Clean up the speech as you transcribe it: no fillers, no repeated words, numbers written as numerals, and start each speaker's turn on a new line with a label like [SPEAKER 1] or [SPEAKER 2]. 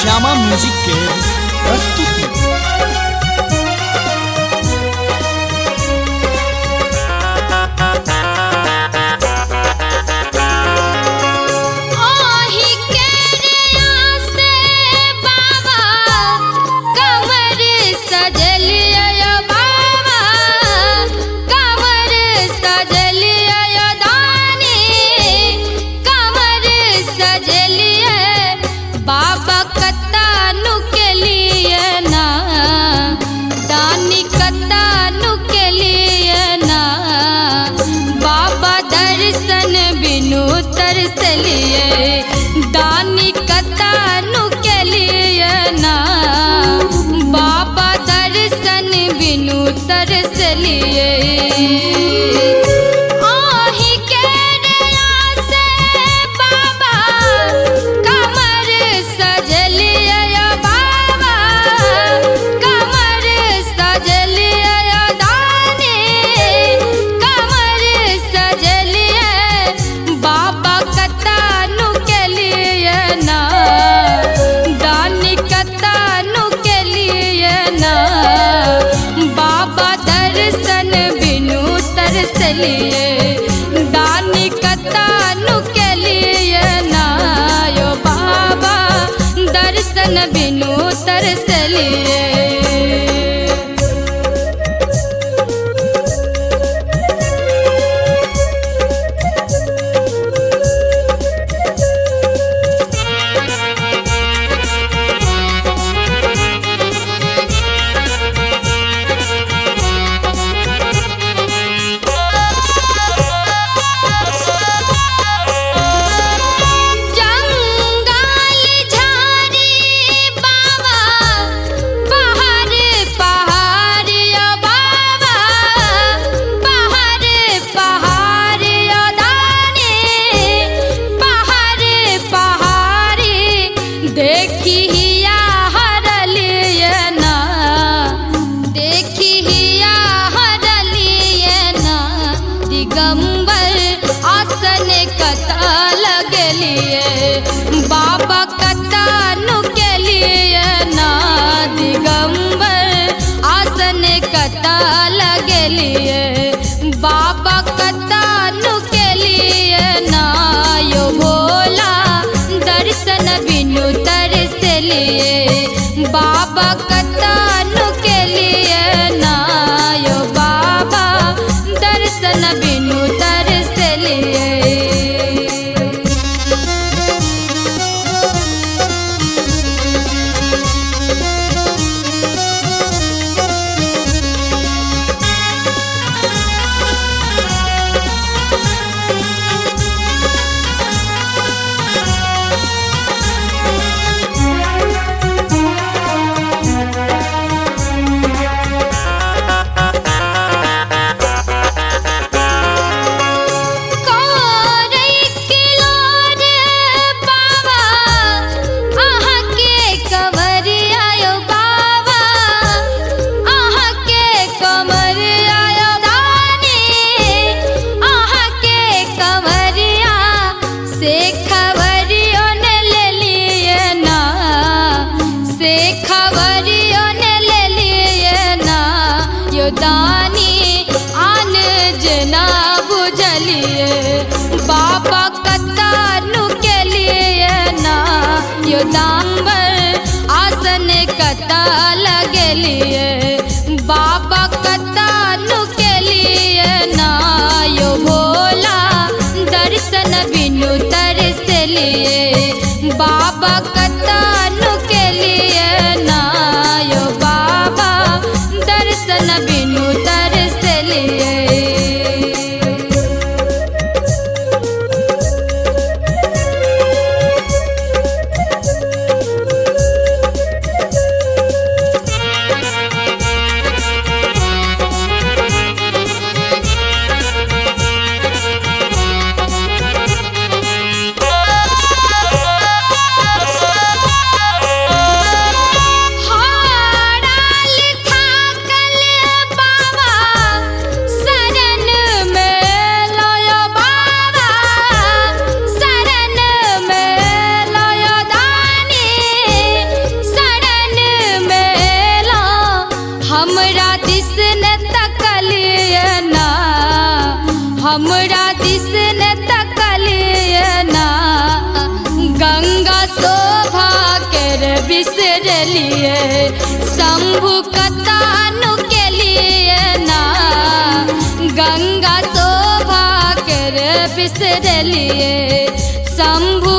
[SPEAKER 1] Shyama music के प्रस्तुति।
[SPEAKER 2] बाबा कत्तानु के लिए ना दानी कत्तानु के लिए ना बाबा दर्शन बिनु तरस लिए दानी कत्तानु के लिए ना बाबा दर्शन बिनु तरस लिए लिए दानी कत्तानु के लिए ना यो बाबा दर्शन बिनु तरस लिए। कत्ता लगलिए बाबा कत्तानु के लिए ना दिगंबर आसन कत्ता लगलिए बाबा कत्तानु के लिए ना यो भोला दर्शन बिनु तरस लिए बाबा कत्तानु के लिए ना यो बाबा दर्शन बिनु तरस लिए। दानी आन जना बुझलिए बाबा कत्तानु के लिए ना यो दाम्बर आसन कत्ता लगलिए बाबा कत्तानु के लिए ना यो भोला दर्शन बिनु तरस लिए बाबा कत्तानु के लिए ना यो बाबा दर्शन बिनु तरस लिए। बिसरलिए शंभु कतानु के लिए ना गंगा शोभा कर बिसरलिए शंभु